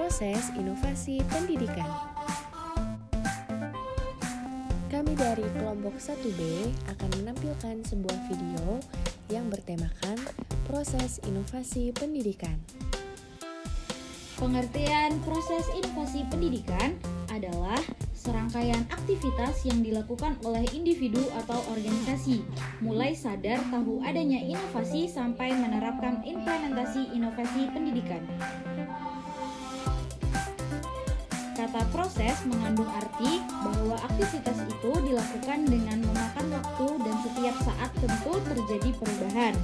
proses inovasi pendidikan. Kami dari kelompok 1B akan menampilkan sebuah video yang bertemakan proses inovasi pendidikan. Pengertian proses inovasi pendidikan adalah serangkaian aktivitas yang dilakukan oleh individu atau organisasi, mulai sadar tahu adanya inovasi sampai menerapkan implementasi inovasi pendidikan. Kata proses mengandung arti bahwa aktivitas itu dilakukan dengan memakan waktu dan setiap saat tentu terjadi perubahan.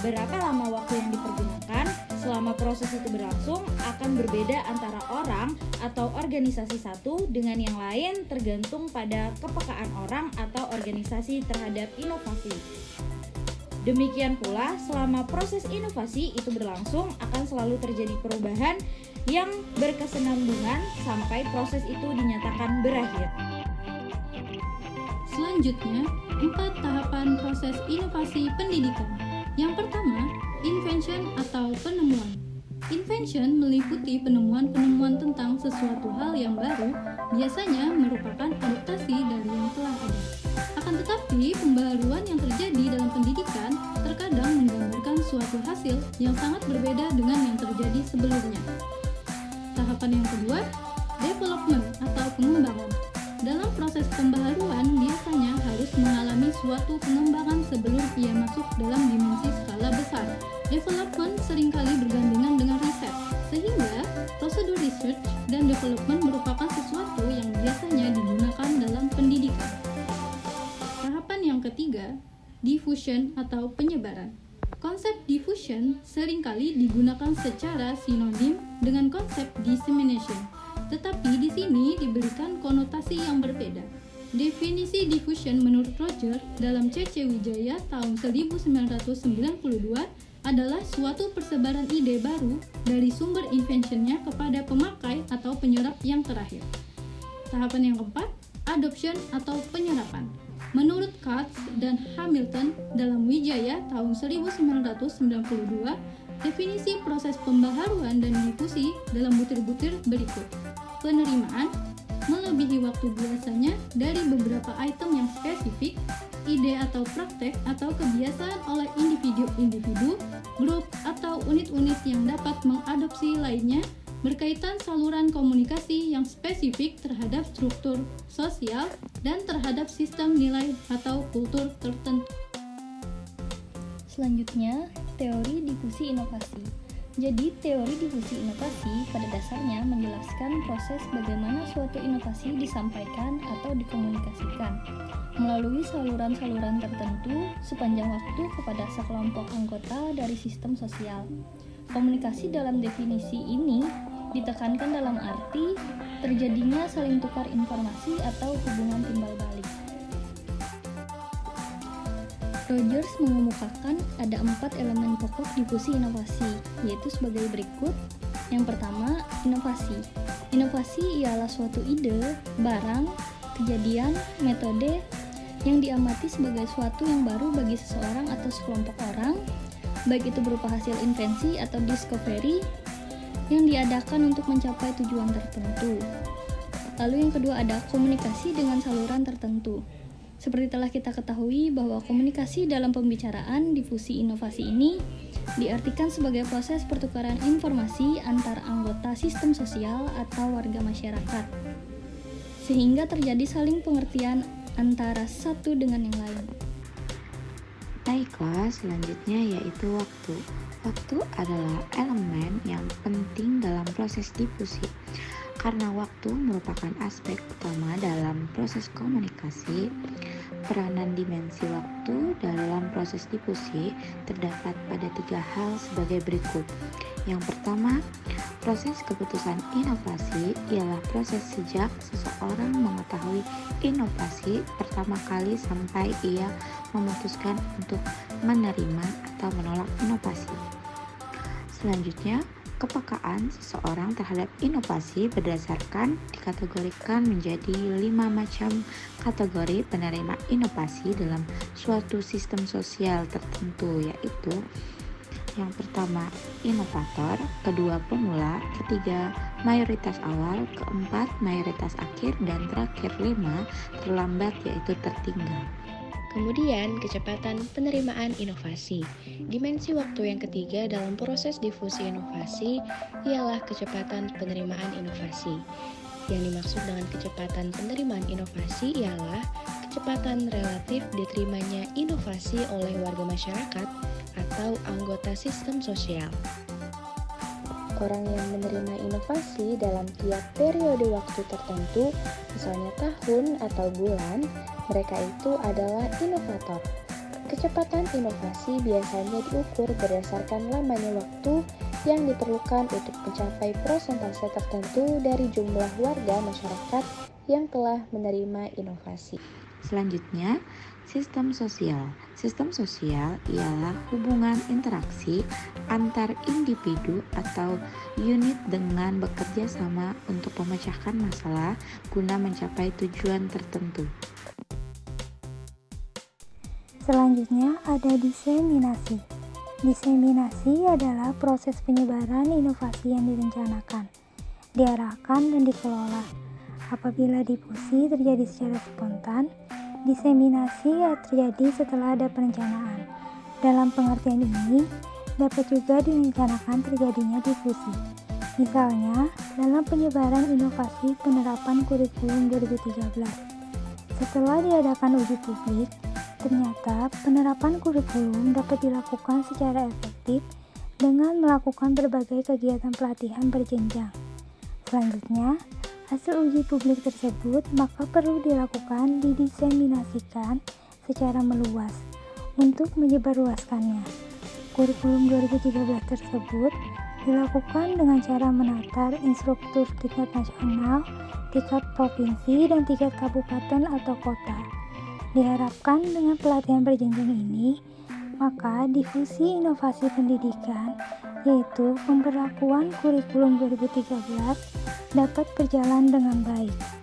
Berapa lama waktu yang dipergunakan selama proses itu berlangsung akan berbeda antara orang atau organisasi satu dengan yang lain tergantung pada kepekaan orang atau organisasi terhadap inovasi. Demikian pula, selama proses inovasi itu berlangsung akan selalu terjadi perubahan yang berkesinambungan sampai proses itu dinyatakan berakhir. Selanjutnya, 4 tahapan proses inovasi pendidikan. Yang pertama, invention atau penemuan. Invention meliputi penemuan-penemuan tentang sesuatu hal yang baru, biasanya merupakan adaptasi dari yang telah ada. Akan tetapi, pembaharuan yang terjadi dalam pendidikan terkadang menggambarkan suatu hasil yang sangat berbeda dengan yang terjadi sebelumnya. Tahapan yang kedua, development atau pengembangan. Dalam proses pembaharuan biasanya harus mengalami suatu pengembangan sebelum ia masuk dalam dimensi skala besar. Development seringkali bergandengan dengan riset, sehingga prosedur research dan development merupakan sesuatu yang biasanya digunakan dalam pendidikan. Tahapan yang ketiga, diffusion atau penyebaran. Konsep diffusion seringkali digunakan secara sinonim dengan konsep dissemination, tetapi di sini diberikan konotasi yang berbeda. Definisi diffusion menurut Roger dalam C.C. Wijaya tahun 1992 adalah suatu persebaran ide baru dari sumber inventionnya kepada pemakai atau penyerap yang terakhir. Tahapan yang keempat, adoption atau penyerapan. Menurut Katz dan Hamilton dalam Wijaya tahun 1992, definisi proses pembaharuan dan difusi dalam butir-butir berikut. Penerimaan melebihi waktu biasanya dari beberapa item yang spesifik, ide atau praktek atau kebiasaan oleh individu-individu, grup atau unit-unit yang dapat mengadopsi lainnya, berkaitan saluran komunikasi yang spesifik terhadap struktur sosial dan terhadap sistem nilai atau kultur tertentu. Selanjutnya, teori difusi inovasi. Jadi, teori difusi inovasi pada dasarnya menjelaskan proses bagaimana suatu inovasi disampaikan atau dikomunikasikan melalui saluran-saluran tertentu sepanjang waktu kepada sekelompok anggota dari sistem sosial. Komunikasi dalam definisi ini ditekankan dalam arti terjadinya saling tukar informasi atau hubungan timbal balik. Rogers mengemukakan ada 4 elemen pokok difusi inovasi, yaitu sebagai berikut. Yang pertama, inovasi. Inovasi ialah suatu ide, barang, kejadian, metode yang diamati sebagai suatu yang baru bagi seseorang atau sekelompok orang, baik itu berupa hasil invensi atau discovery yang diadakan untuk mencapai tujuan tertentu. Lalu yang kedua ada komunikasi dengan saluran tertentu. Seperti telah kita ketahui bahwa komunikasi dalam pembicaraan difusi inovasi ini diartikan sebagai proses pertukaran informasi antar anggota sistem sosial atau warga masyarakat, sehingga terjadi saling pengertian antara satu dengan yang lain. Baiklah, selanjutnya yaitu waktu. Waktu adalah elemen yang penting dalam proses difusi. Karena waktu merupakan aspek utama dalam proses komunikasi, peranan dimensi waktu dalam proses difusi terdapat pada 3 hal sebagai berikut. Yang pertama, proses keputusan inovasi ialah proses sejak seseorang mengetahui inovasi pertama kali sampai ia memutuskan untuk menerima atau menolak inovasi. Selanjutnya, kepekaan seseorang terhadap inovasi berdasarkan dikategorikan menjadi 5 macam kategori penerima inovasi dalam suatu sistem sosial tertentu, yaitu Yang pertama, inovator, kedua, pemula, ketiga, mayoritas awal, keempat, mayoritas akhir, dan terakhir 5, terlambat yaitu tertinggal. Kemudian, kecepatan penerimaan inovasi. Dimensi waktu yang ketiga dalam proses difusi inovasi ialah kecepatan penerimaan inovasi. Yang dimaksud dengan kecepatan penerimaan inovasi ialah kecepatan relatif diterimanya inovasi oleh warga masyarakat atau anggota sistem sosial. Orang yang menerima inovasi dalam tiap periode waktu tertentu, misalnya tahun atau bulan, mereka itu adalah inovator. Kecepatan inovasi biasanya diukur berdasarkan lamanya waktu yang diperlukan untuk mencapai persentase tertentu dari jumlah warga masyarakat yang telah menerima inovasi. Selanjutnya, sistem sosial. Sistem sosial ialah hubungan interaksi antar individu atau unit dengan bekerja sama untuk memecahkan masalah guna mencapai tujuan tertentu. Selanjutnya ada diseminasi. Diseminasi adalah proses penyebaran inovasi yang direncanakan, diarahkan dan dikelola. Apabila difusi terjadi secara spontan, diseminasi terjadi setelah ada perencanaan. Dalam pengertian ini, dapat juga direncanakan terjadinya difusi. Misalnya, dalam penyebaran inovasi penerapan kurikulum 2013. Setelah diadakan uji publik, ternyata penerapan kurikulum dapat dilakukan secara efektif dengan melakukan berbagai kegiatan pelatihan berjenjang. Selanjutnya, hasil uji publik tersebut maka perlu dilakukan didiseminasikan secara meluas untuk menyebarluaskannya. Kurikulum 2013 tersebut dilakukan dengan cara menatar instruktur tingkat nasional, tingkat provinsi, dan tingkat kabupaten atau kota. Diharapkan dengan pelatihan berjenjang ini, maka difusi inovasi pendidikan, yaitu pemberlakuan kurikulum 2013, dapat berjalan dengan baik.